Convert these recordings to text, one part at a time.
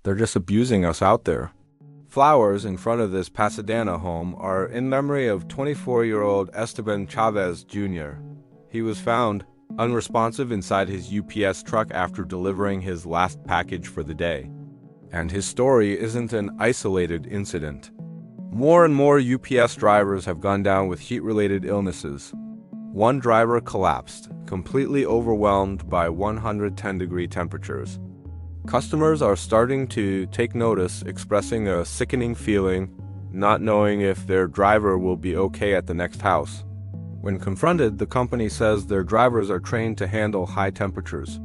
They're just abusing us out there. Flowers in front of this Pasadena home are in memory of 24-year-old Esteban Chavez Jr. He was found unresponsive inside his UPS truck after delivering his last package for the day. And his story isn't an isolated incident. More and more UPS drivers have gone down with heat-related illnesses. One driver collapsed, completely overwhelmed by 110-degree temperatures. Customers are starting to take notice, expressing a sickening feeling, not knowing if their driver will be okay at the next house. When confronted, the company says their drivers are trained to handle high temperatures.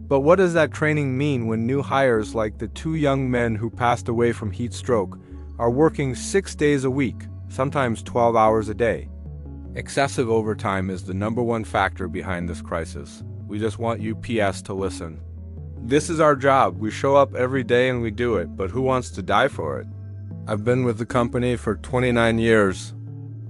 But what does that training mean when new hires like the two young men who passed away from heat stroke are working 6 days a week, sometimes 12 hours a day? Excessive overtime is the #1 factor behind this crisis. We just want UPS to listen. This is our job. We show up every day and we do it, but who wants to die for it? I've been with the company for 29 years.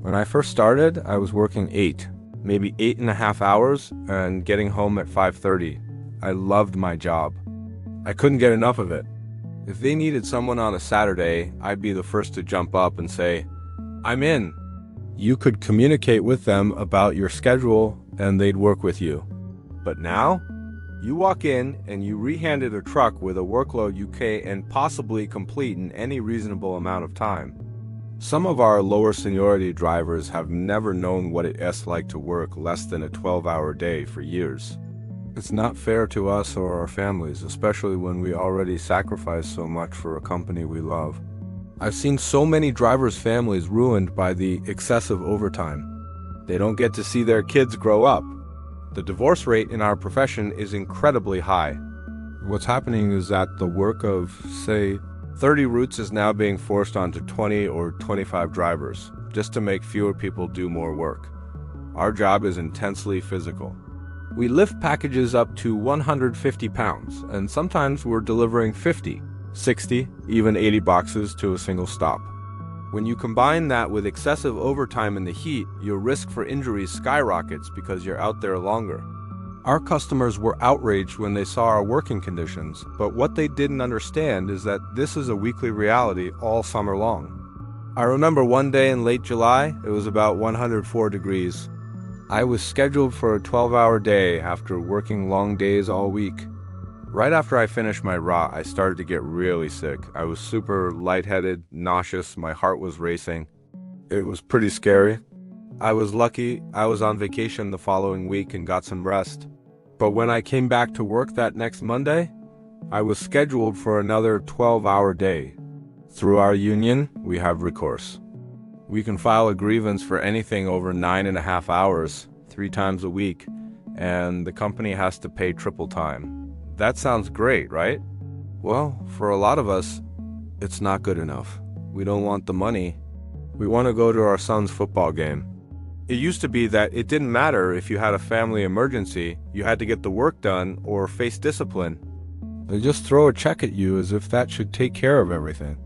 When I first started, I was working 8, maybe 8.5 hours and getting home at 5:30. I loved my job. I couldn't get enough of it. If they needed someone on a Saturday, I'd be the first to jump up and say, "I'm in." You could communicate with them about your schedule and they'd work with you. But now, you walk in and you re-handed a truck with a workload you can possibly complete in any reasonable amount of time. Some of our lower seniority drivers have never known what it's like to work less than a 12-hour day for years. It's not fair to us or our families, especially when we already sacrifice so much for a company we love. I've seen so many drivers' families ruined by the excessive overtime. They don't get to see their kids grow up. The divorce rate in our profession is incredibly high. What's happening is that the work of, say, 30 routes is now being forced onto 20 or 25 drivers, just to make fewer people do more work. Our job is intensely physical. We lift packages up to 150 pounds, and sometimes we're delivering 50, 60, even 80 boxes to a single stop. When you combine that with excessive overtime in the heat, your risk for injuries skyrockets because you're out there longer. Our customers were outraged when they saw our working conditions, but what they didn't understand is that this is a weekly reality all summer long. I remember one day in late July, it was about 104 degrees. I was scheduled for a 12-hour day after working long days all week. Right after I finished my ROT, I started to get really sick. I was super lightheaded, nauseous, my heart was racing. It was pretty scary. I was lucky I was on vacation the following week and got some rest. But when I came back to work that next Monday, I was scheduled for another 12-hour day. Through our union, we have recourse. We can file a grievance for anything over 9.5 hours, 3 times a week, and the company has to pay triple time. That sounds great, right? Well, for a lot of us, it's not good enough. We don't want the money. We want to go to our son's football game. It used to be that it didn't matter if you had a family emergency, you had to get the work done or face discipline. They just throw a check at you as if that should take care of everything.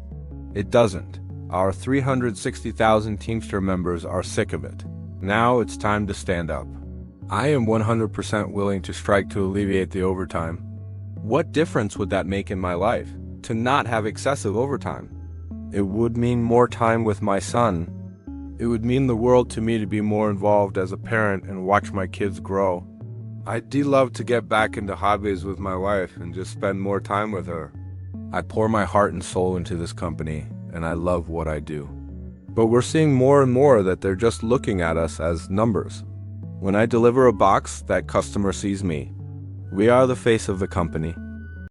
It doesn't. Our 360,000 Teamster members are sick of it. Now it's time to stand up. I am 100% willing to strike to alleviate the overtime. What difference would that make in my life, to not have excessive overtime? It would mean more time with my son. It would mean the world to me to be more involved as a parent and watch my kids grow. I'd love to get back into hobbies with my wife and just spend more time with her. I pour my heart and soul into this company, and I love what I do. But we're seeing more and more that they're just looking at us as numbers. When I deliver a box, that customer sees me. We are the face of the company.